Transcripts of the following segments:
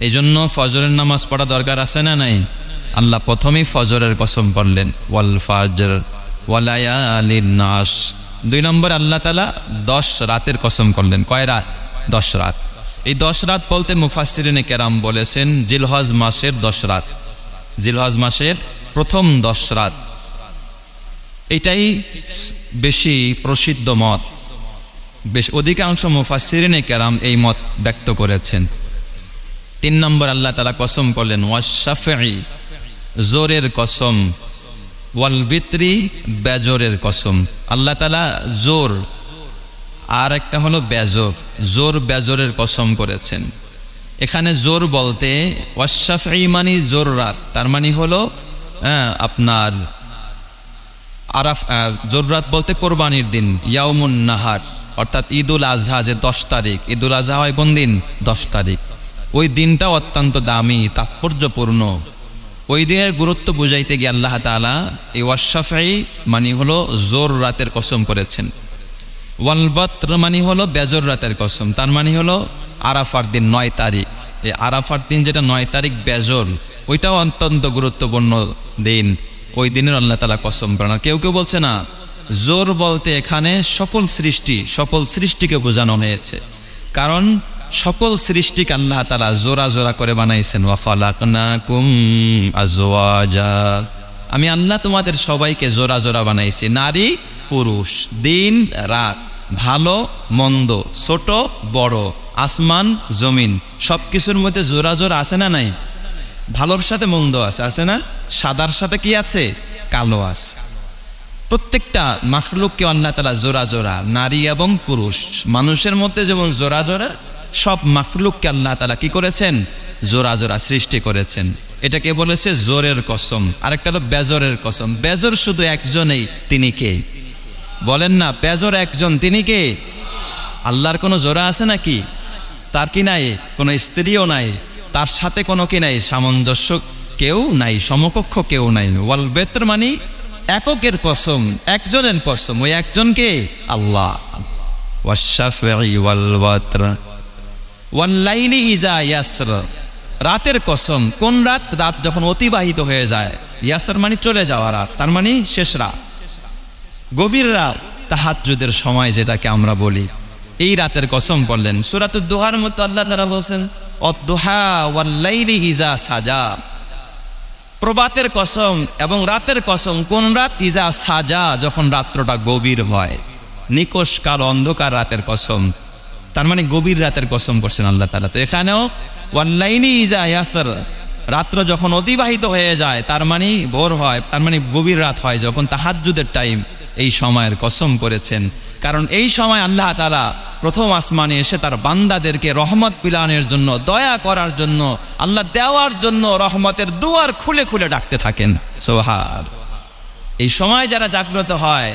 এই জন্য ফজরের নামাজ পড়া দরকার আছে না নাই? আল্লাহ প্রথমেই ফজরের কসম করলেন, ওয়াল ফাজর ওয়ালায়ালিন নাশ। 2 নম্বর আল্লাহ তাআলা 10 রাতের কসম করলেন। কয় রাত? 10 রাত। এই 10 রাত বলতে মুফাসসিরিনে কেরাম বলেছেন জিলহজ মাসের 10 রাত, জিলহজ মাসের প্রথম 10 রাত। এটাই বেশি প্রসিদ্ধ মত, বেশ অধিকাংশ মুফাসসিরিনে কেরাম এই মত ব্যক্ত করেছেন। 3 নম্বর আল্লাহ তাআলা কসম করলেন ওয়াশ-শাফঈ, জোরের কসম, ওয়াল বিত্রি, বেজরের কসম। আল্লাহ তাআলা জোর আর একটা হলো বেজর, জোর বেজরের কসম করেছেন। এখানে জোর বলতে ওয়াশ-শাফঈ মানে জোর রাত, তার মানে হলো আপনার জোর রাত বলতে কোরবানির দিন, ইয়াউমুন নাহার, অর্থাৎ ঈদুল আজহা যে 10 তারিখ, ঈদুল আজহা হয় কোন দিন? 10 তারিখ। ওই দিনটা অত্যন্ত দামি, তাৎপর্যপূর্ণ। ওই দিনের গুরুত্ব বুঝাইতে গিয়ে আল্লাহ তাআলা এই ওয়াশ-শাফঈ মানে হলো জোর রাতের কসম করেছেন। ওয়াল বাত্র মানে হলো বেজর রাতের কসম, তার মানে হলো আরাফার দিন 9 তারিখ। এই আরাফার দিন যেটা 9 তারিখ বেজর, ওইটাও অত্যন্ত গুরুত্বপূর্ণ দিন। ওই দিনের আল্লাহ তাআলা কসম করেন। কেউ কেউ বলছে না, জোর বলতে এখানে সকল সৃষ্টিকে বোঝানো হয়েছে, কারণ সকল সৃষ্টিকে আল্লাহ তাআলা জোড়া জোড়া করে বানাইছেন। ওয়া ফালাকনাকুম আজওয়াজা, আমি আল্লাহ তোমাদের সবাইকে জোড়া জোড়া বানাইছি, নারী পুরুষ, দিন রাত, ভালো মন্দ, ছোট বড়, আসমান জমিন, সবকিছুর মধ্যে জোড়া জোড়া আছে না নাই? ভালোর সাথে মন্দ আছে, আছে না? সাদার সাথে কি আছে? কালো আছে। প্রত্যেকটা মাখলুককে আল্লাহ তাআলা জোড়া জোড়া, নারী এবং পুরুষ, মানুষের মধ্যে যেমন জোড়া জোড়া, সব মাখলুককে আল্লাহ তাআলা কি করেছেন? জোড়া জোড়া সৃষ্টি করেছেন। এটাকে বলেছে জোরের কসম। আরেকটা হলো বেজরের কসম। বেজর শুধু একজনেই, তিনি কে? বলেন না, বেজর একজন, তিনি কে? আল্লাহর কোনো জোড়া আছে নাকি? তার কি নাই? কোনো স্ত্রীও নাই, তার সাথে কোনো কি নাই? সামঞ্জস্য কেউ নাই, সমকক্ষ কেউ নাই। ওয়াল বেত্র মানে এককের কসম, একজনের কসম। ওই একজনকে আল্লাহ। ওয়াশ-শাফঈ ওয়াল ওয়াতর ওয়াল লাইলি ইজা ইয়াসর, রাতের কসম। কোন রাত? রাত যখন অতিবাহিত হয়ে যায়। ইয়াসর মানে চলে যাওয়া রাত, তার মানে শেষ রাত, গভীর রাত, তাহাজ্জুদের সময় যেটাকে আমরা বলি, এই রাতের কসম করলেন। সূরাতুদ দুহার মধ্যে আল্লাহ তাআলা বলেন অদ-দুহা ওয়াল লাইলি ইজা সাজা, প্রভাতের কসম এবং রাতের কসম। কোন রাত? ইজা সাজা, যখন রাত্রটা গভীর হয়, নিকষ কালো অন্ধকার রাতের কসম, তার মানে গভীর রাতের কসম করছেন আল্লাহ তাআলা। তো এখানেও ওয়াল লাইলি ইজা ইয়াসর, রাত্র যখন অতিবাহিত হয়ে যায়, তার মানে ভোর হয়, তার মানে গভীর রাত হয়, যখন তাহাজ্জুদের টাইম, এই সময়ের কসম করেছেন। কারণ এই সময় আল্লাহ তাআলা প্রথম আসমানে এসে তার বান্দাদেরকে রহমত বিলানের জন্য, দয়া করার জন্য, আল্লাহ দেওয়ার জন্য রহমতের দুয়ার খুলে খুলে ডাকতে থাকেন। সুবহান। এই সময় যারা জাগ্রত হয়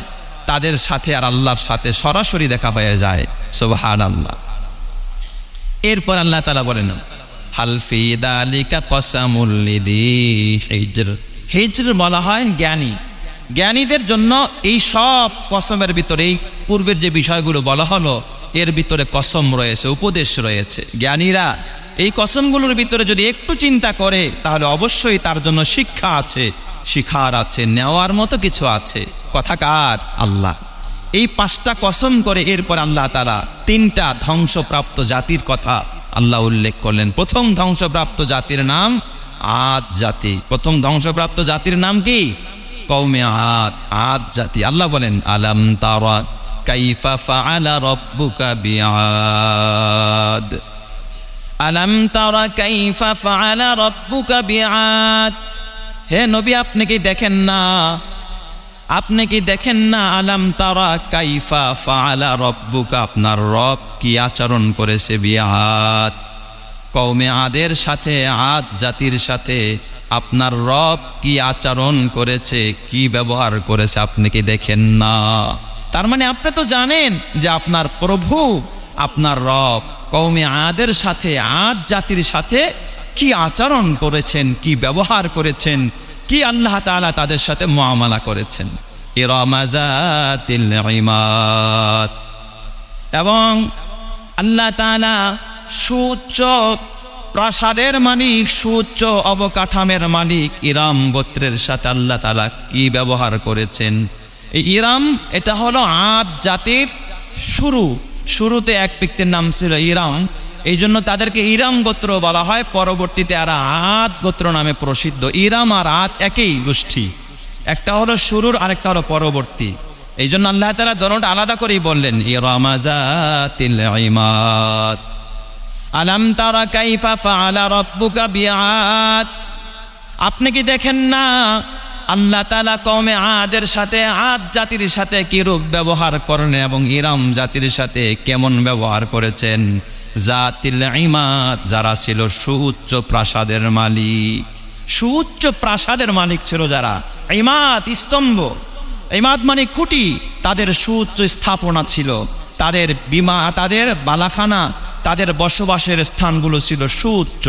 তাদের সাথে আর আল্লাহর সাথে সরাসরি দেখা পেয়ে যায়। সুবহানাল্লাহ। এরপর আল্লাহ তাআলা বলেন হাল ফি যালিকা কসামুল লিযি হিজর। হিজর বলা হয় জ্ঞানী, জ্ঞানীদের জন্য এই সব কসমের ভিতরে, এই পূর্বের যে বিষয়গুলো বলা হলো, এর ভিতরে কসম রয়েছে, উপদেশ রয়েছে। জ্ঞানীরা এই কসমগুলোর ভিতরে যদি একটু চিন্তা করে, তাহলে অবশ্যই তার জন্য শিক্ষা আছে, শিখার আছে, নেওয়ার মতো কিছু আছে। কথা কার? আল্লাহ। এই 5টা কসম করে এরপর আল্লাহ তাআলা 3টা ধ্বংসপ্রাপ্ত জাতির কথা আল্লাহ উল্লেখ করলেন। প্রথম ধ্বংসপ্রাপ্ত জাতির নাম আদ জাতি। প্রথম ধ্বংসপ্রাপ্ত জাতির নাম কি? কওমে আদ, আদ জাতি। আল্লাহ বলেন আলাম তারা কাইফা ফাআলা রাব্বুকা বিআদ, আলাম তারা কাইফা ফাআলা রাব্বুকা বিআদ। হে নবী, আপনি কি দেখেন না? আপনি কি দেখেন না? আলাম তারা কাইফা ফাআলা রাব্বুকা, আপনার রব কি আচরণ করেছে বিআদ, কওমে আদের সাথে, আদ জাতির সাথে আপনার রব কি আচরণ করেছে, কি ব্যবহার করেছে, আপনি কি দেখেন না? তার মানে আপনি তো জানেন যে আপনার প্রভু, আপনার রব কওমে আদের সাথে, আদ জাতির সাথে কি আচরণ করেছেন, কি ব্যবহার করেছেন, কি আল্লাহ তাআলা তাদের সাথে মুআমালা করেছেন। ইরামা যাতিল ইমাদ। এবং আল্লাহ তাআলা সুউচ্চ প্রাসাদের মালিক, সুউচ্চ অবকাঠামের মালিক ইরাম গোত্রের সাথে আল্লাহ তাআলা কি ব্যবহার করেছেন। এই ইরাম এটা হলো আদ জাতির শুরুতে এক ব্যক্তির নাম ছিল ইরাম, এই জন্য তাদেরকে ইরাম গোত্র বলা হয়। পরবর্তীতে আর আদ গোত্র নামে প্রসিদ্ধ। ইরাম আর আদ একই গোষ্ঠী, একটা হলো শুরুর আরেকটা হলো পরবর্তী। এই জন্য আল্লাহ তাআলা দোনোটা আলাদা করেই বললেন ইরামা যাতিল ইমাদ। আলাম তারা কাইফা ফাআলা রাব্বুকা বিআদ। আপনি কি দেখেন না আল্লাহ তাআলা কওমে আদের সাথে, আদ জাতির সাথে কি রূপ ব্যবহার করেন এবং ইরাম জাতির সাথে কেমন ব্যবহার করেছেন। জাতিল ইমাদ, যারা ছিল সুউচ্চ প্রাসাদের মালিক। সুউচ্চ প্রাসাদের মালিক ছিল যারা। ইমাদ স্তম্ভ, ইমাদ মানে খুঁটি। তাদের সুউচ্চ স্থাপনা ছিল, তাদের তাদের বালাখানা, তাদের বসবাসের স্থানগুলো ছিল সুউচ্চ।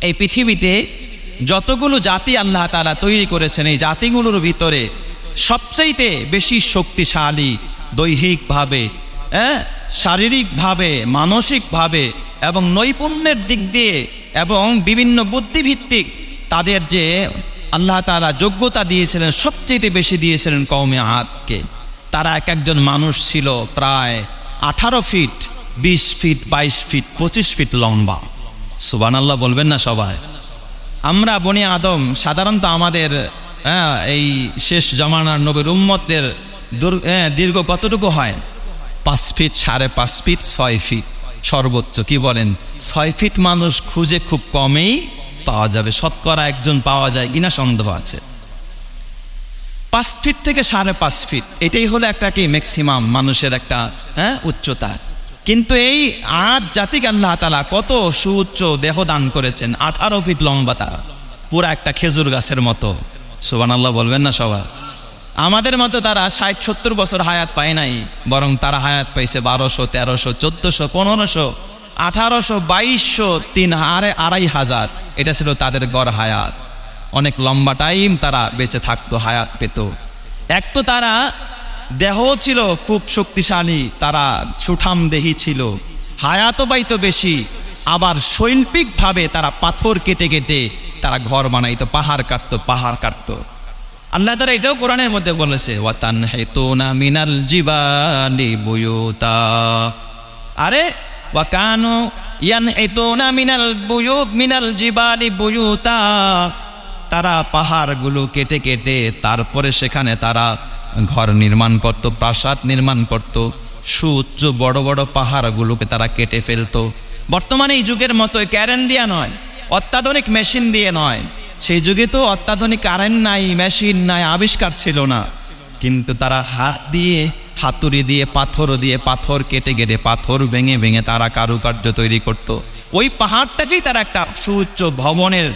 এই পৃথিবীতে যতগুলো জাতি আল্লাহ তাআলা তৈরি করেছেন, এই জাতিগুলোর ভিতরে সবচাইতে বেশি শক্তিশালী দৈহিকভাবে, শারীরিকভাবে, মানসিকভাবে এবং নৈপুণ্যের দিক দিয়ে এবং বিভিন্ন বুদ্ধিভিত্তিক তাদের যে আল্লাহ তাআলা যোগ্যতা দিয়েছিলেন, সবচেয়ে বেশি দিয়েছিলেন কওমে আদকে। তারা এক একজন মানুষ ছিল প্রায় 18 ফিট, 20 ফিট, 22 ফিট, 25 ফিট লম্বা। সুবহানাল্লাহ বলবেন না সবাই? আমরা বনি আদম সাধারণত আমাদের এই শেষ জামানার নবীর উম্মতদের দীর্ঘ কতটুকু হয়? 5 ফিট, 5.5 ফিট, 6 ফিট সর্বোচ্চ। কি বলেন? 6 ফিট মানুষ খুঁজে খুব কমেই পাওয়া যাবে, শতকরা একজন পাওয়া যায় কিনা সন্দেহ আছে। 5 ফিট থেকে 5.5 ফিট এটাই হলো একটা কি ম্যাক্সিমাম মানুষের একটা উচ্চতা। কিন্তু এই আদ জাতিকে আল্লাহ তাআলা কত সুউচ্চ দেহ দান করেছেন। 18 ফিট লম্বা, তারা পুরা একটা খেজুর গাছের মতো। সুবহানাল্লাহ বলবেন না সবাই? আমাদের মতো তারা 60-70 বছর হায়াত পায় নাই, বরং তারা হায়াত পাইছে 1200, 1300, 1400, 1500, 1800, 2200, 3,500। এটা ছিল তাদের গড় হায়াত। অনেক লম্বা টাইম তারা বেঁচে থাকতো, হায়াত পেত। এক তো তারা দেহ ছিল খুব শক্তিশালী, তারা সুঠাম দেহি ছিল, হায়াতও পাইতো বেশি। আবার শৈল্পিকভাবে তারা পাথর কেটে কেটে তারা ঘর বানাইতো, পাহাড় কাটতো। আল্লাহ তাআলা এটাও কোরআনের মধ্যে বলেছে ওয়াতানহিতুনা মিনাল জিবালি বুয়ুতা। আরে ওয়াকানু ইয়ানহিতুনা মিনাল জিবালি বুয়ুতা। তারা পাহাড়গুলো কেটে কেটে তারপরে সেখানে তারা ঘর নির্মাণ করত, প্রাসাদ নির্মাণ করত। সুউচ্চ বড় বড় পাহাড়গুলোকে তারা কেটে ফেলতো। বর্তমানে এই যুগের মতো ক্যারেন দিয়ে নয়, অত্যাধুনিক মেশিন দিয়ে নয়। সেই যুগে তো অত্যাধুনিক কারেন্ট নাই, মেশিন নাই, আবিষ্কার ছিল না। কিন্তু তারা হাতুড়ি দিয়ে পাথর কেটে কেটে, পাথর ভেঙে ভেঙে তারা কারুকার্য তৈরি করত। ওই পাহাড়টাকেই তারা একটা সুউচ্চ ভবনের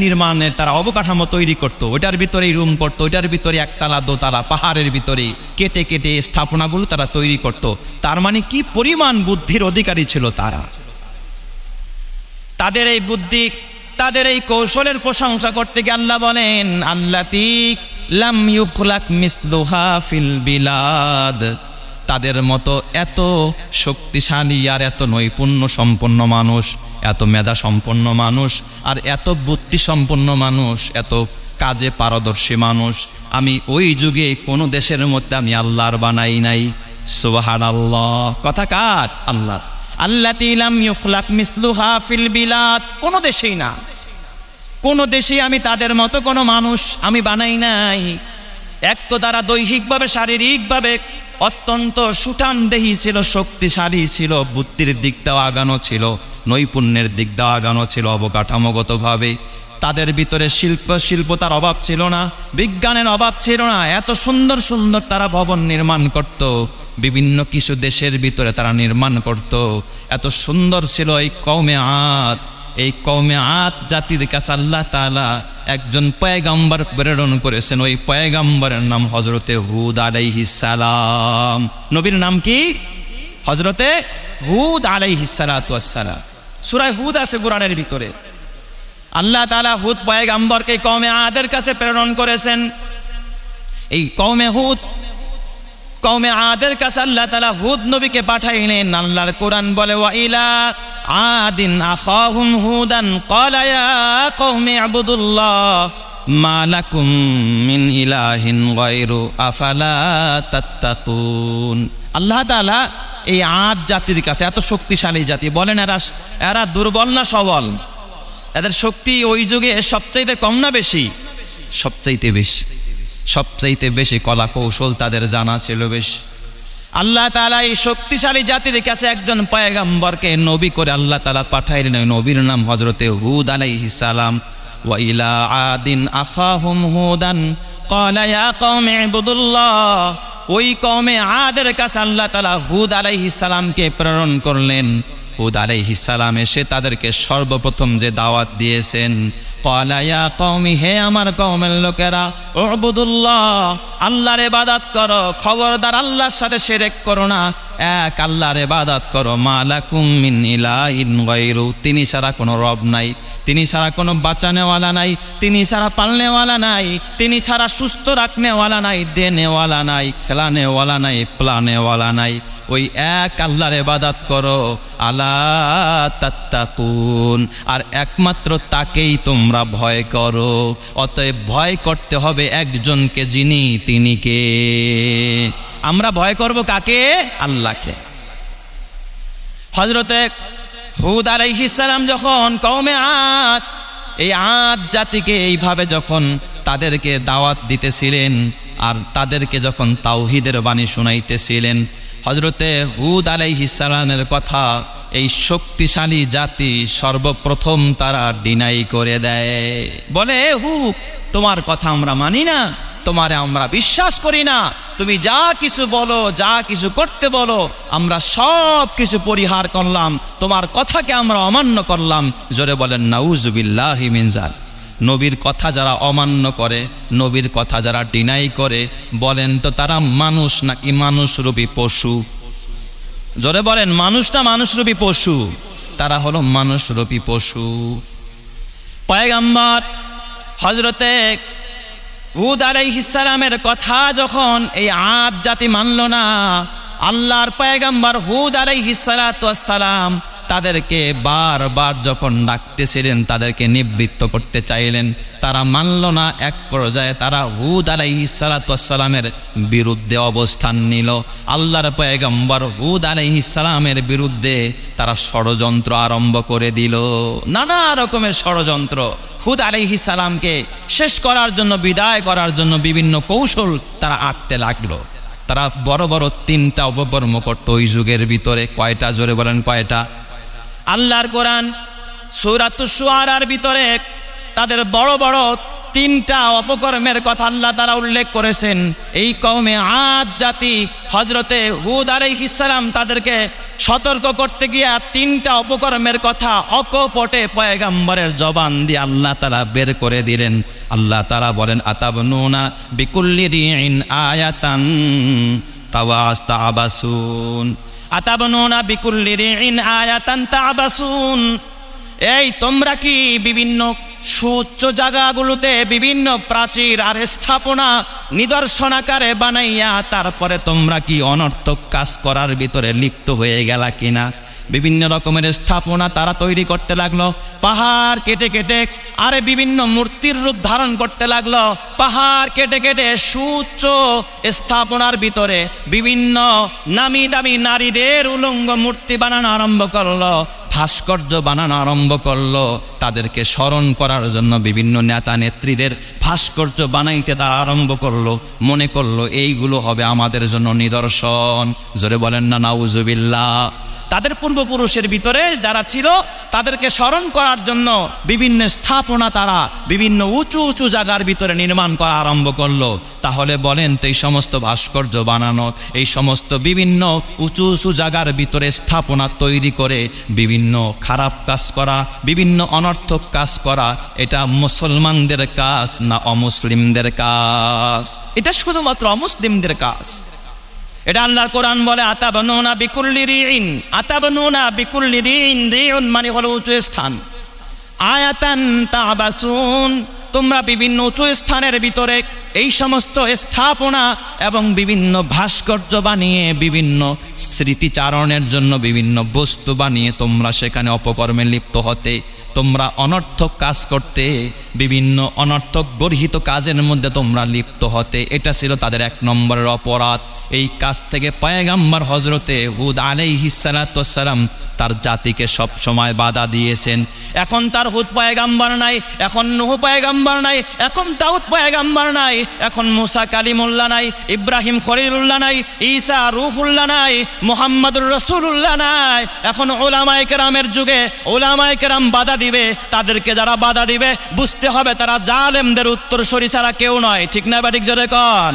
নির্মাণের তারা অবকাঠামো তৈরি করত। ওইটার ভিতরেই রুম করতো, ওইটার ভিতরে একতলা দোতলা পাহাড়ের ভিতরে কেটে কেটে স্থাপনাগুলো তারা তৈরি করত। তার মানে কি পরিমাণ বুদ্ধির অধিকারী ছিল তারা। তাদের এই বুদ্ধি, তাদের এই কৌশলের প্রশংসা করতে গিয়ে আল্লাহ বলেন আল্লাতী লাম ইউখলাক মিসলুহা ফিল বিলাদ। তাদের মতো এত শক্তিশালী আর এত নৈপুণ্য সম্পন্ন মানুষ, এত মেধা সম্পন্ন মানুষ আর এত বুদ্ধি সম্পন্ন মানুষ, এত কাজে পারদর্শী মানুষ আমি ওই যুগে কোনো দেশের মধ্যে আমি আল্লাহর বানাই নাই। সুবহানাল্লাহ। কথা কার? আল্লাহ। আল্লাতী লাম ইউখলাক মিসলুহা ফিল বিলাদ। কোনো দেশেই না, কোনো দেশেই আমি তাদের মতো কোনো মানুষ আমি বানাই নাই। এক তো তারা দৈহিকভাবে, শারীরিকভাবে অত্যন্ত সুঠাম দেহী ছিল, শক্তিশালী ছিল, বুদ্ধির দিকটাও আগানো ছিল, নৈপুণ্যের দিকটাও আগানো ছিল অবকাঠামোগতভাবে। তাদের ভিতরে শিল্পতার অভাব ছিল না, বিজ্ঞানের অভাব ছিল না। এত সুন্দর সুন্দর তারা ভবন নির্মাণ করত, বিভিন্ন কিছু দেশের ভিতরে তারা নির্মাণ করত। এত সুন্দর ছিল এই কওমে আদ। এই কওমে আদ জাতির কাছে আল্লাহ তাআলা একজন পয়গম্বর প্রেরণ করেছেন। ওই পয়গম্বরের নাম হযরতে হুদ আলাইহিস সালাম। নবীর নাম কি? হযরতে হুদ আলাইহিস সালাতু ওয়াস সালাম। সূরা হুদ আছে কোরআনের ভিতরে। আল্লাহ তাআলা হুদ পয়গম্বরকে কওমে আদের কাছে প্রেরণ করেছেন। এই কওমে হুদ কওমে আদের কাছে আল্লাহ তাআলা হুদ নবীকে পাঠাইলেন। আল্লাহর কোরআন বলে ওয়া ইলা আদিন আখাহুম হুদান ক্বালা ইয়া কওমি ইবুদুল্লাহ মা লাকুম মিন ইলাহিন গায়রু আফালা তাত্তাকুন। আল্লাহ তাআলা এই আদ জাতির কাছে, এত শক্তিশালী জাতি, বলেন এরা দুর্বল না সবল? এদের শক্তি ওই যুগে সবচাইতে কম না বেশি? সবচাইতে বেশি, সবচাইতে বেশি কলা কৌশল তাদের জানা ছিল বেশি। আল্লাহ তাআলা এই শক্তিশালী জাতির কাছে একজন পয়গম্বরকে নবী করে আল্লাহ তাআলা পাঠাইলেন। নবীর নাম হযরতে হুদ আলাইহিস সালাম। ওয়া ইলা আদিন আখাহুম হুদান ক্বালা ইয়া কওমি ইবুদুল্লাহ। ওই কওমে আদের কাছে আল্লাহ তাআলা হুদ আলাইহিস সালামকে প্রেরণ করলেন। হুদ আলাইহিস সালাম এসে তাদেরকে সর্বপ্রথম যে দাওয়াত দিয়েছেন, ক্বালা ইয়া কওমি, হে আমার কওমের লোকেরা, উবুদুল্লাহ, আল্লাহর ইবাদত করো, খবরদার আল্লাহর সাথে শিরক করো না, এক আল্লাহর ইবাদত করো। মা লাকুম মিন ইলাহিন গায়রু, তিনি ছাড়া কোনো রব নাই, তিনি ছাড়া কোনো বাঁচানেওয়ালা নাই, তিনি ছাড়া পালনেওয়ালা নাই, তিনি ছাড়া সুস্থ রাখনেওয়ালা নাই, দেনেওয়ালা নাই, খেলানেওয়ালা নাই, প্লানেওয়ালা নাই। ওই এক আল্লাহর ইবাদত করো, আলা তাত্তাকুন, আর একমাত্র তাকেই তোমরা ভয় করো। অতএব ভয় করতে হবে একজনকে, যিনি তিনি কে? আমরা ভয় করব কাকে? আল্লাহকে। হযরতে হুদ আলাইহিস সালাম যখন কওমে আদ, এই আদ জাতিকে এইভাবে যখন তাদেরকে দাওয়াত দিতেছিলেন আর তাদেরকে যখন তাওহীদের বাণী শোনাইতেছিলেন, হযরতে হুদ আলাইহিস সালামের কথা এই শক্তিশালী জাতি সর্বপ্রথম তারা ডিনাই করে দেয়। বলে, হুদ, তোমার কথা আমরা মানি না, তোমারে আমরা বিশ্বাস করি না, তুমি যা কিছু বলো, যা কিছু করতে বলো, আমরা সব কিছু পরিহার করলাম, তোমার কথাকে আমরা অমান্য করলাম। জোরে বলেন নাউজুবিল্লাহি মিন যালিক। নবীর কথা যারা অমান্য করে, নবীর কথা যারা ডিনাই করে, বলেন তো তারা মানুষ নাকি মানুষরূপী পশু? জোরে বলেন, মানুষটা মানুষরূপী পশু? তারা হলো মানুষরূপী পশু। পয়গম্বর হযরতে হুদ আলাইহিস সালামের কথা যখন এই আদ জাতি মানল না, আল্লাহর পয়গম্বর হুদ আলাইহিস সালাতু ওয়াস সালাম তাদেরকে বারবার যখন ডাকতেছিলেন, তাদেরকে নিবৃত্ত করতে চাইলেন, তারা মানল না। এক পর্যায়ে তারা হুদ আলাইহিস সালাতু ওয়াস সালামের বিরুদ্ধে অবস্থান নিল। আল্লাহর পয়গম্বর হুদ আলাইহিস সালামের বিরুদ্ধে তারা ষড়যন্ত্র আরম্ভ করে দিল, নানা রকমের ষড়যন্ত্র। হুদ আলাইহিস সালামকে শেষ করার জন্য, বিদায় করার জন্য বিভিন্ন কৌশল তারা আঁটতে লাগলো। তারা বড় বড় 3টা অপকর্ম করত ওই যুগের ভিতরে। কয়টা? জোরে বলেন কয়টা? আল্লাহর কোরআন সূরাতুশ শুআরার ভিতরে তাদের বড় বড় 3টা অপকর্মের কথা আল্লাহ তাআলা উল্লেখ করেছেন। এই কওমে আদ জাতি হযরতে হুদ আলাইহিস সালাম তাদেরকে সতর্ক করতে গিয়া 3টা অপকর্মের কথা অকপটে পয়গম্বরের জবান দিয়ে আল্লাহ তাআলা বের করে দিলেন। আল্লাহ তাআলা বলেন, আতাবনুনা বিকুল্লি রিইন আয়াতান তাবাসুন, আতাবনুনা বিকুল্লি রিইন আয়াতান তাবাসুন। এই তোমরা কি বিভিন্ন সুউচ্চ জায়গাগুলোতে বিভিন্ন প্রাচীর আর স্থাপনা নিদর্শন আকারে বানাইয়া তারপরে তোমরা কি অনর্থক কাজ করার ভিতরে লিপ্ত হয়ে গেলা কিনা? বিভিন্ন রকমের স্থাপনা তারা তৈরি করতে লাগলো, পাহাড় কেটে কেটে, আরে বিভিন্ন মূর্তির রূপ ধারণ করতে লাগলো। পাহাড় কেটে কেটে সুউচ্চ স্থাপনার ভিতরে বিভিন্ন নামি দামি নারীদের উলঙ্গ মূর্তি বানানো আরম্ভ করলো, ভাস্কর্য বানানো আরম্ভ করলো। তাদেরকে স্মরণ করার জন্য বিভিন্ন নেতা নেত্রীদের ভাস্কর্য বানাইতে তারা আরম্ভ করলো। মনে করলো এইগুলো হবে আমাদের জন্য নিদর্শন। জোরে বলেন না নাউজুবিল্লাহ। তাদের পূর্বপুরুষের ভিতরে যারা ছিল তাদেরকে স্মরণ করার জন্য বিভিন্ন স্থাপনা তারা বিভিন্ন উঁচু উঁচু জায়গার ভিতরে নির্মাণ করা আরম্ভ করলো। তাহলে বলেন তো এই সমস্ত ভাস্কর্য বানানো, এই সমস্ত বিভিন্ন উঁচু উঁচু জায়গার ভিতরে স্থাপনা তৈরি করে বিভিন্ন খারাপ কাজ করা, বিভিন্ন অনর্থক কাজ করা, এটা মুসলমানদের কাজ না অমুসলিমদের কাজ? এটা শুধুমাত্র অমুসলিমদের কাজ। এটা আল্লাহর কোরআন বলে, আতাবনুনা বিকুল্লি রিইন, আতাবনুনা বিকুল্লি রিইন, রিইন মানে হলো উঁচু স্থান, আয়াতান তাবাসুন, তোমরা বিভিন্ন উঁচু স্থানের ভিতরে এই সমস্ত স্থাপনা এবং বিভিন্ন ভাস্কর্য বানিয়ে বিভিন্ন স্মৃতিচারণের জন্য বিভিন্ন বস্তু বানিয়ে তোমরা সেখানে অপকর্মে লিপ্ত হতে, তোমরা অনর্থক কাজ করতে, বিভিন্ন অনর্থক গর্হিত কাজের মধ্যে তোমরা লিপ্ত হতে। এটা ছিল তাদের 1 নম্বরের অপরাধ। এই কাজ থেকে পয়গম্বর হযরতে হুদ আলাইহিস সালাতু ওয়াস সালাম তার জাতিকে সব সময় বাধা দিয়েছেন। এখন তার হুদ পয়গম্বর নাই, এখন নূহ পয়গম্বর নাই, এখন দাউদ পয়গম্বর নাই, এখন মুসা কালিমুল্লাহ নাই, ইব্রাহিম খলিলুল্লাহ নাই, ঈসা রূহুল্লাহ নাই, মুহাম্মদুর রাসূলুল্লাহ নাই। এখন উলামায়ে কেরামের যুগে উলামায়ে কেরাম বাধা দিবে, তাদেরকে যারা বাধা দিবে বুঝতে হবে তারা জালেমদের উত্তরসূরি ছাড়া কেউ নয়। ঠিক না বা ঠিক জোরে কোন?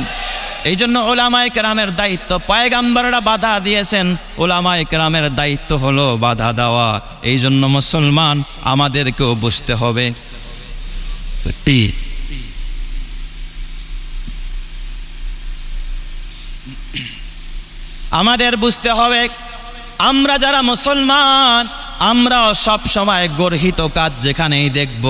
এই জন্য উলামায়ে কেরামের দায়িত্ব, পয়গম্বররা বাধা দিয়েছেন, উলামায়ে কেরামের দায়িত্ব হলো বাধা দেওয়া। এই জন্য মুসলমান আমাদেরকেও বুঝতে হবে। আমাদের বুঝতে হবে আমরা যারা মুসলমান আমরাও সব সময় গর্হিত কাজ যেখানেই দেখব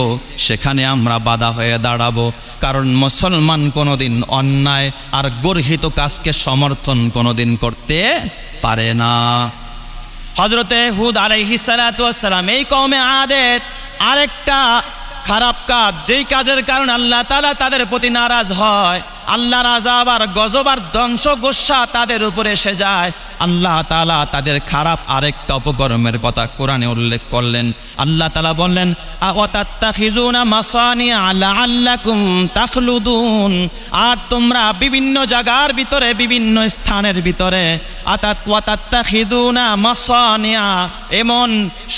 সেখানে আমরা বাধা হয়ে দাঁড়াবো। কারণ মুসলমান কোনোদিন অন্যায় আর গর্হিত কাজকে সমর্থন কোনোদিন করতে পারে না। হযরতে হুদ আলাইহিস সালাতু ওয়াস সালাম এই কওমে আদের আরেকটা খারাপ কাজ, যেই কাজের কারণে আল্লাহ তাআলা তাদের প্রতি নারাজ হয়, আল্লাহর আযাব আর গজব আর ধ্বংস গোসা তাদের উপরে এসে যায়। আল্লাহ তাআলা তাদের খারাপ আরেকটা অপকর্মের কথা কোরআনে উল্লেখ করলেন। আল্লাহ তাআলা বললেন, আওয়াতাত্তাখিজুনা মাসানিআ লাআল্লাকুম তাখলুদুন, আর তোমরা বিভিন্ন জায়গার ভিতরে বিভিন্ন স্থানের ভিতরে ওয়াতাত্তাখিজুনা মাসানিআ এমন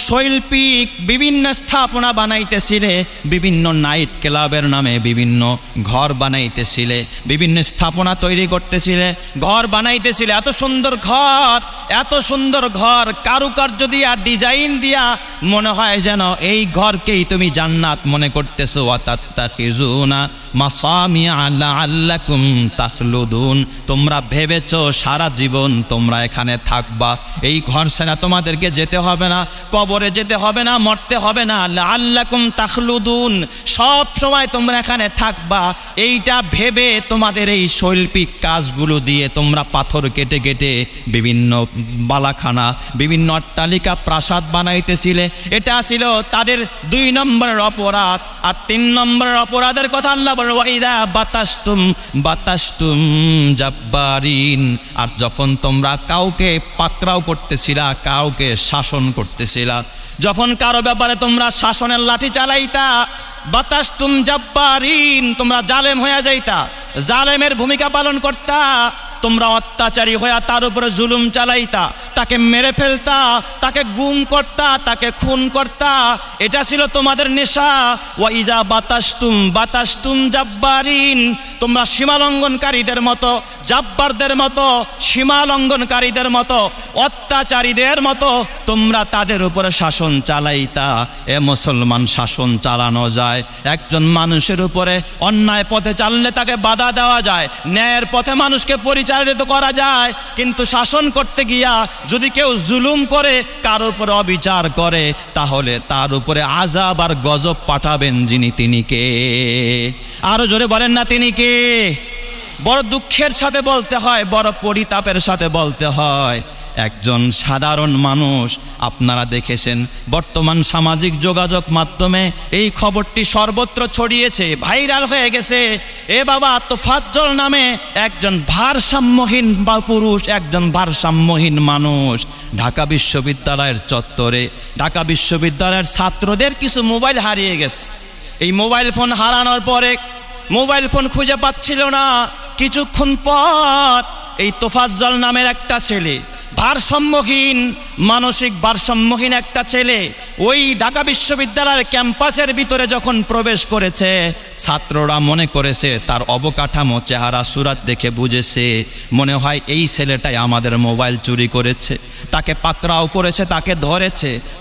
শৈল্পিক বিভিন্ন স্থাপনা বানাইতেছিলে, বিভিন্ন নাইট ক্লাবের নামে বিভিন্ন ঘর বানাইতেছিলে, বিভিন্ন স্থাপনা তৈরি করতেছিলে, ঘর বানাইতেছিলে। এত সুন্দর ঘর, এত সুন্দর ঘর কারুকার্য দিয়া ডিজাইন দিয়া মনে হয় যেন এই ঘরকেই তুমি জান্নাত মনে করতেছো। ওয়াতাত্তাখিজুনা মাসামিআ লাআল্লাকুম তাখলুদুন, তোমরা ভেবেছো সারা জীবন তোমরা এখানে থাকবা, এই ঘর ছেড়ে তোমাদেরকে যেতে হবে না, কবরে যেতে হবে না, মরতে হবে না। লাআল্লাকুম তাখলুদুন, সব সময় তোমরা এখানে থাকবা, এইটা ভেবে তোমাদের এই শৈল্পিক কাজগুলো দিয়ে তোমরা পাথর কেটে কেটে বিভিন্ন বালাখানা বিভিন্ন অট্টালিকা প্রাসাদ বানাইতেছিলে। এটা ছিল তাদের 2 নম্বরের অপরাধ। আর 3 নম্বরের অপরাধের কথা আল্লাহ বলেন, ওয়াইদা বাতাসতুম জাব্বারিন, আর যখন তোমরা কাউকে পাকড়াও করতেছিলা, কাউকে শাসন করতেছিলা, যখন কারো ব্যাপারে তোমরা শাসনের লাঠি চালাইতা, বাতাসতুম জাব্বারিন, তোমরা জালেম হয়ে যাইতা, জালেমের ভূমিকা পালন করতা, তোমরা অত্যাচারী হইয়া তার উপরে জুলুম চালাইতা, তাকে মেরে ফেলতা, তাকে গুম করতা, তাকে খুন করতা, এটা ছিল তোমাদের নেশা। ওয়াইজা বাতাসতুম জাব্বারিন, তোমরা সীমালঙ্ঘনকারীদের মতো, জাব্বারদের মতো, সীমালঙ্ঘনকারীদের মতো, অত্যাচারীদের মতো তোমরা তাদের উপরে শাসন চালাইতা। এ মুসলমান, শাসন চালানো যায়, একজন মানুষের উপরে অন্যায় পথে চাললে তাকে বাধা দেওয়া যায়, ন্যায়ের পথে মানুষকে পরিচালিত করা যায়, কিন্তু শাসন করতে গিয়া যদি কেউ জুলুম করে, কার উপরে অবিচার করে, তাহলে তার উপরে আযাব আর গজব পাঠাবেন যিনি, তিনি কে? আরো জোরে বলেন না, তিনি কে? বড় দুঃখের সাথে বলতে হয়, বড় পরিতাপের সাথে বলতে হয়, একজন সাধারণ মানুষ, আপনারা দেখেছেন বর্তমান সামাজিক যোগাযোগ মাধ্যমে এই খবরটি সর্বত্র ছড়িয়েছে, ভাইরাল হয়ে গেছে। এ বাবা, তোফাজ্জল নামে একজন ভারসাম্যহীন বা পুরুষ, একজন ভারসাম্যহীন মানুষ ঢাকা বিশ্ববিদ্যালয়ের চত্বরে, ঢাকা বিশ্ববিদ্যালয়ের ছাত্রদের কিছু মোবাইল হারিয়ে গেছে। এই মোবাইল ফোন হারানোর পরে মোবাইল ফোন খুঁজে পাচ্ছিল না, কিছুক্ষণ পর এই তোফাজ্জল নামের একটা ছেলে, ভারসাম্যহীন, মানসিক ভারসাম্যহীন একটা ছেলে, ওই ঢাকা বিশ্ববিদ্যালয়ের ক্যাম্পাসের ভিতরে যখন প্রবেশ করেছে, ছাত্ররা মনে করেছে, তার অবকাঠামো, চেহারা সুরাত দেখে বুঝেছে, মনে হয় এই ছেলেটাই আমাদের মোবাইল চুরি করেছে। তাকে পাকড়াও করেছে, তাকে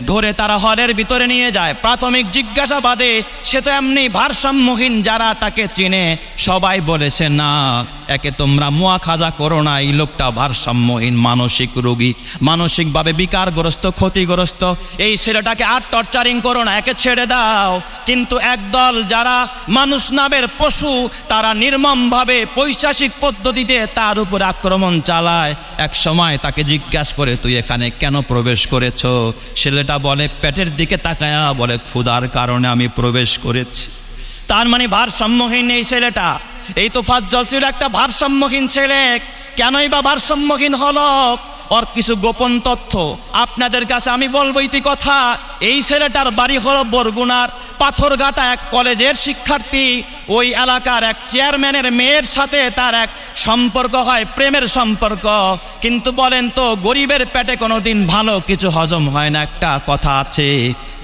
ধরে তারা হলের ভিতরে নিয়ে যায়। প্রাথমিক জিজ্ঞাসাবাদে সে তো এমনি ভারসাম্যহীন, যারা তাকে চিনে সবাই বলেছে, না, একে তোমরা মুয়াখাজা করো না, এই লোকটা ভারসাম্যহীন, মানসিক রোগী, মানসিকভাবে বিকারগ্রস্ত, ক্ষতিগ্রস্ত। এই ছেলেটাকে আর টর্চারিং করো না, একে ছেড়ে দাও। কিন্তু একদল যারা মানুষ নামের পশু, তারা নির্মমভাবে পৈশাচিক পদ্ধতিতে তার উপর আক্রমণ চালায়। এক সময় তাকে জিজ্ঞাসা করে, তুই এখানে কেন প্রবেশ করেছ? ছেলেটা বলে, পেটের দিকে তাকায়া বলে, ক্ষুধার কারণে আমি প্রবেশ করেছি। তার মানে ভারসাম্যহীন এই ছেলেটা। এই তোফাজ্জল ছিল একটা ভারসাম্যহীন ছেলে। কেনই বা ভারসাম্যহীন হলো? ওর কিছু গোপন তথ্য আপনাদের কাছে আমি বলবো। ইতি কথা, এই ছেলেটার বাড়ি হলো বরগুনার পাথরঘাটা এক কলেজের শিক্ষার্থী। ওই এলাকার এক চেয়ারম্যানের মেয়ের সাথে তার এক সম্পর্ক হয়, প্রেমের সম্পর্ক। কিন্তু বলেন তো, গরিবের পেটে কোনোদিন ভালো কিছু হজম হয় না। একটা কথা আছে,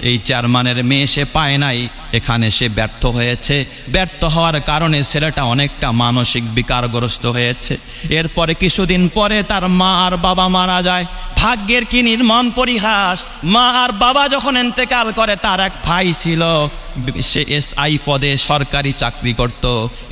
এই চেয়ারম্যানের মেয়ে সে পায় নাই, এখানে সে ব্যর্থ হয়েছে। ব্যর্থ হওয়ার কারণে ছেলেটা অনেকটা মানসিক বিকারগ্রস্ত হয়েছে। এরপরে কিছুদিন পরে তার মা আর বাবা মারা যায়। ভাগ্যের কি নির্মম পরিহাস! মা আর বাবা যখন ইন্তেকাল করে, তার এক ভাই ছিল, সে এসআই পদে সরকারি চাকরি করত।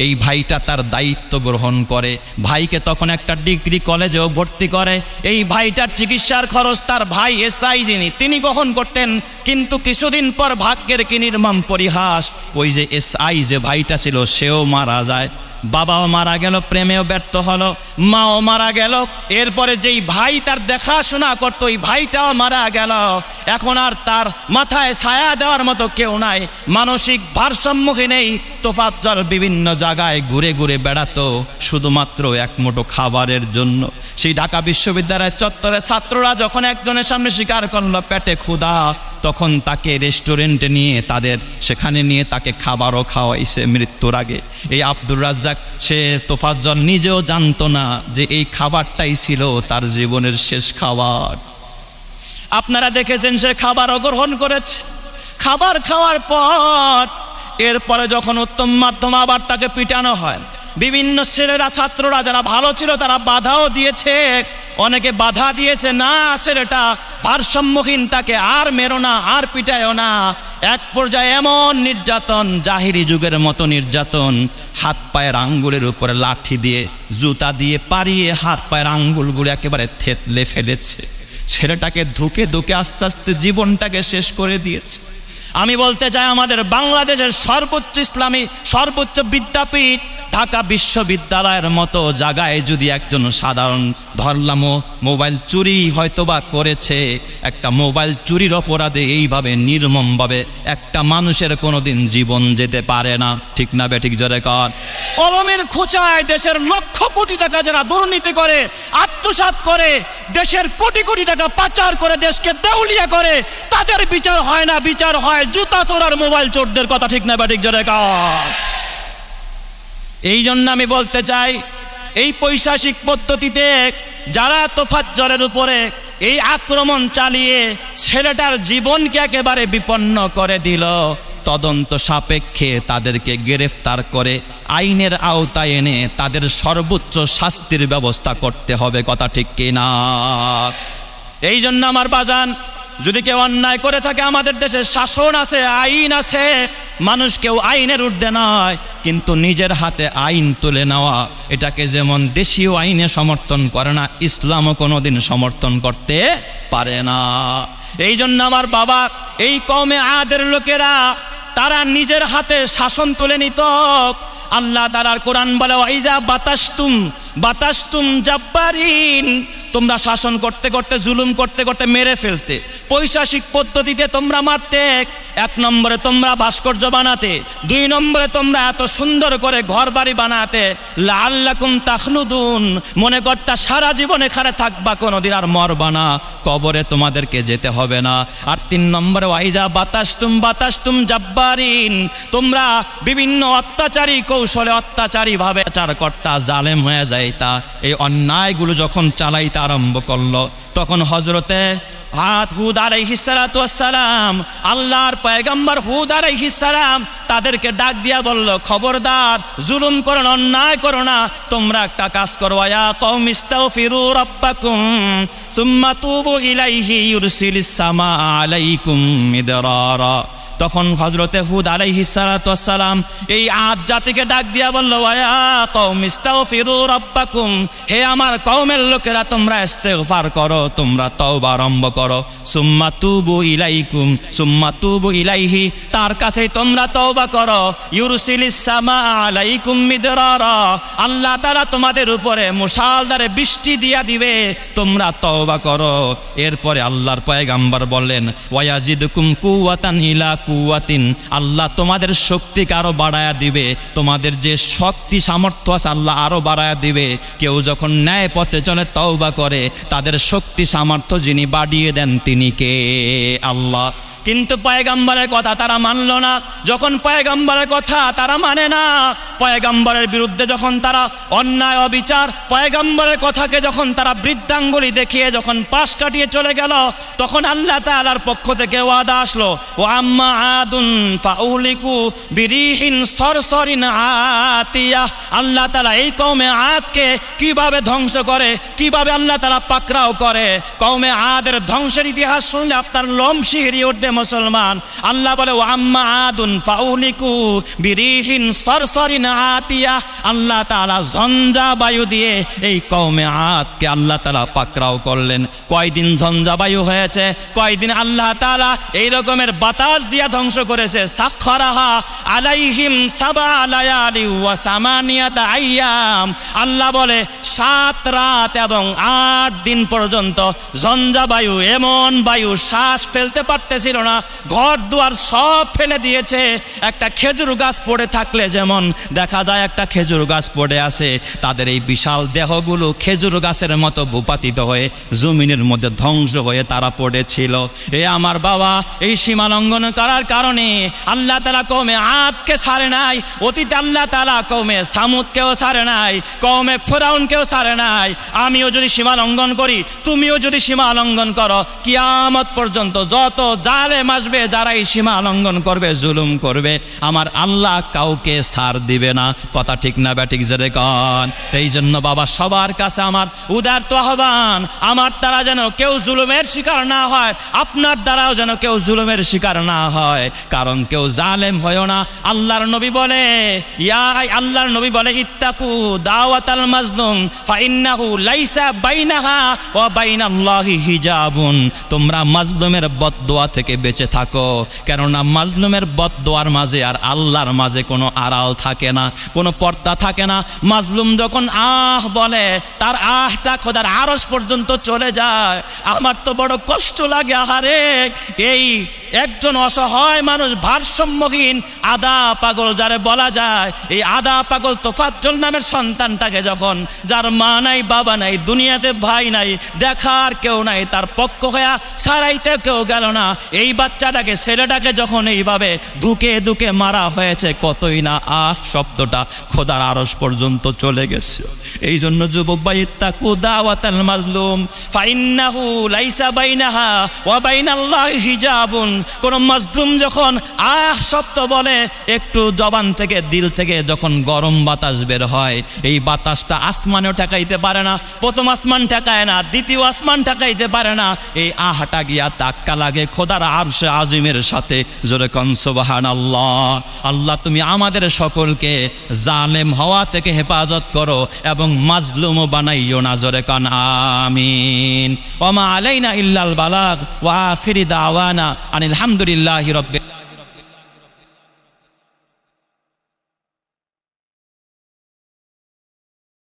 এই ভাইটা তার দায়িত্ব গ্রহণ করে। ভাইকে তখন একটা ডিগ্রি কলেজেও ভর্তি করে। এই ভাইটার চিকিৎসার খরচ তার ভাই এসআই যিনি, তিনি বহন করতেন। কিন্তু কিছুদিন পর ভাগ্যের কি নির্মম পরিহাস, ওই যে এসআই যে ভাইটা ছিল, সেও মারা যায়। বাবাও মারা গেল, প্রেমেও ব্যর্থ হলো, মাও মারা গেল। এরপরে যেই ভাই তার দেখাশোনা করতো, ওই ভাইটাও মারা গেল। এখন আর তার মাথায় ছায়া দেওয়ার মতো কেউ নাই। মানসিক ভারসাম্যহীন এই তোফাজ্জল বিভিন্ন জায়গায় ঘুরে ঘুরে বেড়াতো শুধুমাত্র এক মুঠো খাবারের জন্য। সেই ঢাকা বিশ্ববিদ্যালয়ের চত্বরে ছাত্ররা যখন একজনের সামনে স্বীকার করলো পেটে ক্ষুধা, তখন তাকে রেস্টুরেন্টে নিয়ে সেখানে নিয়ে তাকে খাবারও খাওয়াইছে মৃত্যুর আগে। এই আব্দুর রাজ্জাক, সে তোফাজ্জল নিজেও জানতো না যে এই খাবারটাই ছিল তার জীবনের শেষ খাবার। আপনারা দেখেছেন সে খাবারও গ্রহণ করেছে। খাবার খাওয়ার পর এরপরে যখন উত্তম মাধ্যম, আবার তাকে পিটানো হয়। বিভিন্ন ছেলেরা, ছাত্ররা যারা ভালো ছিল তারা বাধাও দিয়েছে, অনেকে বাধা দিয়েছে, না ছেলেটা ভারসাম্যহীন, তাকে আর মেরো না, আর পিটায়ও না। এক পর্যায়ে এমন নির্যাতন, জাহিরি যুগের মতো নির্যাতন, হাত পায়ের আঙ্গুলের উপরে লাঠি দিয়ে, জুতা দিয়ে পাড়িয়ে হাত পায়ের আঙ্গুলগুলো একেবারে থেতলে ফেলেছে। ছেলেটাকে ধুকে ধুকে আস্তে আস্তে জীবনটাকে শেষ করে দিয়েছে। আমি বলতে চাই, আমাদের বাংলাদেশের সর্বোচ্চ ইসলামী সর্বোচ্চ বিদ্যাপীঠ ঢাকা বিশ্ববিদ্যালয়ের মতো জায়গায় যদি একজন সাধারণ, ধরলাম মোবাইল চুরি হয়তোবা করেছে, একটা মোবাইল চুরির অপরাধে এইভাবে নির্মমভাবে একটা মানুষের কোনোদিন জীবন যেতে পারে না। ঠিক না বেঠিক? জোরে কর। কলমের খোঁচায় দেশের লক্ষ কোটি টাকা যারা দুর্নীতি করে, আত্মসাৎ করে, দেশের কোটি কোটি টাকা পাচার করে, দেশকে দেউলিয়া করে, তাদের বিচার হয় না। বিচার হয় জুতা চোর আর মোবাইল চোরদের। কথা ঠিক না বেঠিক? জোরে কর। এই জন্য আমি বলতে চাই, এই পৈশাচিক পদ্ধতিতে যারা তোফাজ্জলের উপরে এই আক্রমণ চালিয়ে ছেলেটার জীবনকে একেবারে বিপন্ন করে দিল, তদন্ত সাপেক্ষে তাদেরকে গ্রেফতার করে আইনের আওতায় এনে তাদের সর্বোচ্চ শাস্তির ব্যবস্থা করতে হবে। কথা ঠিক কিনা? এই জন্য আমার বাজান, যদি কেউ অন্যায় করে থাকে, আমাদের দেশে শাসন আছে, আইন আছে, মানুষ কেউ আইনের ঊর্ধ্বে নয়। কিন্তু নিজের হাতে আইন তুলে নেওয়া, এটাকে যেমন দেশীয় আইনে সমর্থন করে না, ইসলামও কোনোদিন সমর্থন করতে পারে না। এই জন্য আমার বাবা, এই কওমে আদের লোকেরা তারা নিজের হাতে শাসন তুলে নিত। আল্লাহ তাআলার কোরআন বলে, ওয়াইজা বাতাসতুম জাব্বারিন, তোমরা শাসন করতে করতে, জুলুম করতে করতে মেরে ফেলতে, পৈশাচিক পদ্ধতিতে তোমরা মারতে। এক নম্বরে তোমরা ভাস্কর্য বানাতে, দুই নম্বরে তোমরা এত সুন্দর করে ঘর বাড়ি বানাতে, লাআল্লাকুম তাখলুদুন, মনে করতা সারা জীবন এখানে থাকবা, কোনোদিন আর মরবা না, কবরে তোমাদেরকে যেতে হবে না। আর তিন নম্বরে ওয়াইজা বাতাসতুম জাব্বারিন, তোমরা বিভিন্ন অত্যাচারী কৌশলে অত্যাচারী ভাবে আচার করতা, জালেম হয়ে যাইতা। এই অন্যায়গুলো যখন চালাইতে আরম্ভ করলো, তখন হযরতে হুদ আলাইহিস সালাতু ওয়াস সালাম, আল্লাহর পয়গম্বর হুদ আলাইহিস সালাম তাদেরকে ডাক দিয়া বলল, খবরদার, জুলুম করো না, অন্যায় করো না, তোমরা একটা কাজ করো, ইয়া কওমি ইস্তাগফিরু রাব্বাকুম সুম্মা তুবু ইলাইহি ইউরসিলিস সামা আলাইকুম মিদরারা, তখন হযরতে হুদ আলাইহিস সালাতু ওয়াস সালাম এই আদ জাতিকে ডাক দিয়া বলল, ওয়া কওমি ইস্তাগফিরু রাব্বাকুম, হে আমার কওমের লোকেরা তোমরা ইস্তেগফার করো, তোমরা তওবা আরম্ভ করো। সুম্মা তুবু ইলাইহি, তার কাছে তোমরা তওবা করো। ইউরসিলিস সামা আলাইকুম মিদরারা, আল্লাহ তাআলা তোমাদের উপরে মুষলধারে বৃষ্টি দিয়া দিবে, তোমরা তওবা করো। এরপরে আল্লাহর পয়গম্বর বললেন, ওয়ায়াজিদুকুম কুওয়াতান ইলা কুওয়াতিন, আল্লাহ তোমাদের শক্তিকে আরো বাড়ায়া দিবে, তোমাদের যে শক্তি সামর্থ্য আছে আল্লাহ আরো বাড়ায়া দিবে। কেউ যখন ন্যায় পথে চলে তওবা করে, তাদের শক্তি সামর্থ্য যিনি বাড়িয়ে দেন তিনি কে? আল্লাহ। কিন্তু পয়গম্বরের কথা তারা মানল না। যখন পয়গম্বরের কথা তারা মানে না, পয়গম্বরের বিরুদ্ধে যখন তারা অন্যায় অবিচার, পয়গম্বরের কথাকে যখন তারা বৃদ্ধাঙ্গুলি দেখিয়ে যখন পাশ কাটিয়ে চলে গেল, তখন আল্লাহ তাআলার পক্ষ থেকে ওয়াদা আসলো, ও আম্মা আদুন ফাউলিকু বিরিহিন সরসরিন আতিয়া, আল্লাহ তাআলা এই কওমে আদকে কিভাবে ধ্বংস করে, কিভাবে আল্লাহ তাআলা পাকড়াও করে। কওমে আদের ধ্বংসের ইতিহাস শুনলে আপনার লোম শিহরিয়ে উঠবে মুসলমান। আল্লাহ বলে, ও আম্মা আদুন ফাউলিকু বিরিহিন সরসরিন আতিয়া, আল্লাহ তাআলা ঝঞ্ঝা বায়ু দিয়ে এই কওমে আদকে আল্লাহ তাআলা পাকড়াও করলেন। কয়দিন ঝঞ্ঝা বায়ু হয়েছে, কয়দিন আল্লাহ তাআলা এই রকমের বাতাস দিয়া ধ্বংস করেছে। সাখখারাহা আলাইহিম সাবা লায়ালি ওয়া সামানিয়াতা আইয়াম, আল্লাহ বলে 7 রাত এবং 8 দিন পর্যন্ত ঝঞ্ঝা বায়ু, এমন বায়ু শ্বাস ফেলতে পারতেছিল না, ঘর দুয়ার সব ফেলে দিয়েছে। একটা খেজুর গাছ পড়ে থাকলে যেমন দেখা যায় একটা খেজুর গাছ পড়ে আছে, তাদের এই বিশাল দেহগুলো খেজুর গাছের মতো ভূপাতিত হয়ে জমিনের মধ্যে ধ্বংস হয়ে তারা পড়েছিল। এ আমার বাবা, এই সীমা লঙ্ঘন করার কারণে আল্লাহ তাআলা কওমে আদকে ছাড়ে নাই, অতীতে আল্লাহ তাআলা কওমে সামুদকেও ছাড়ে নাই, কওমে ফিরআউনকেও ছাড়ে নাই। আমিও যদি সীমা লঙ্ঘন করি, তুমিও যদি সীমা লঙ্ঘন করো, কিয়ামত পর্যন্ত যত জালেম আসবে, যারা এই সীমা লঙ্ঘন করবে, জুলুম করবে, আমার আল্লাহ কাউকে ছাড় দিবে না। কথা ঠিক না ব্যাঠিক জেরে কন? এই জন্য বাবা সবার কাছে আমার উদারত আহ্বান, আমার দ্বারা যেন কেউ জুলুমের শিকার না হয়, আপনার দ্বারাও যেন কেউ জুলুমের শিকার না হয়, কারণ কেউ জালেম হয়ও না। আল্লাহর নবী বলে, আল্লাহর নবী বলে, ইত্তাকু দাওয়াতাল মাজলুম ফাইন্নাহু লাইসা বাইনাহা ওয়া বাইনাল্লাহি হিজাবুন, তোমরা মাজলুমের বদদোয়া থেকে বেঁচে থাকো, কেননা মাজলুমের বদদোয়ার মাঝে আর আল্লাহর মাঝে কোনো আড়াল থাকে না, কোনো পর্দা থাকে না। মাজলুম যখন আহ বলে, তার আহটা খোদার আরশ পর্যন্ত চলে যায়। আমার তো বড় কষ্ট লাগে, আহারে, এই একজন অসহায় মানুষ, ভারসাম্যহীন আদা পাগল যারে বলা যায়, এই আদা পাগল তোফাজ্জল নামের সন্তানটাকে যখন, যার মা নাই বাবা নাই, দুনিয়াতে ভাই নাই, দেখার কেউ নাই, তার পক্ষ হয়ে সারাইতে কেউ গেল না, এই বাচ্চাটাকে, ছেলেটাকে যখন এইভাবে ধুকে ধুকে মারা হয়েছে, কতই না আহ শব্দটা খোদার আরশ পর্যন্ত চলে গেছে। এই জন্য যুবক ভাই, ইত্তাকু দাওয়াতাল মাজলুম ফাইন্নাহু লাইসা বাইনাহা ওয়া বাইনাল্লাহি হিজাবুন, কোন মাজলুম যখন আহ শব্দ বলে, একটু জবান থেকে, দিল থেকে যখন গরম বাতাস বের হয়, এই বাতাসটা আসমানেও ঠেকাইতে পারে না, প্রথম আসমান ঠেকায় না, দ্বিতীয় আসমান ঠেকাইতে পারে না, এই আহটা গিয়া ধাক্কা লাগে খোদার আরশে আজিমের সাথে। জোরে কোন সুবহানাল্লাহ। আল্লাহ তুমি আমাদের সকলকে জালেম হওয়া থেকে হেফাজত করো এবং মাজলুম বানাইও না। জোরে কোন আমিন। ওয়া মা আলাইনা ইল্লাল বালাগ ওয়া আখিরি দাওয়ানা আনিল হামদুলিল্লাহি রাব্বিল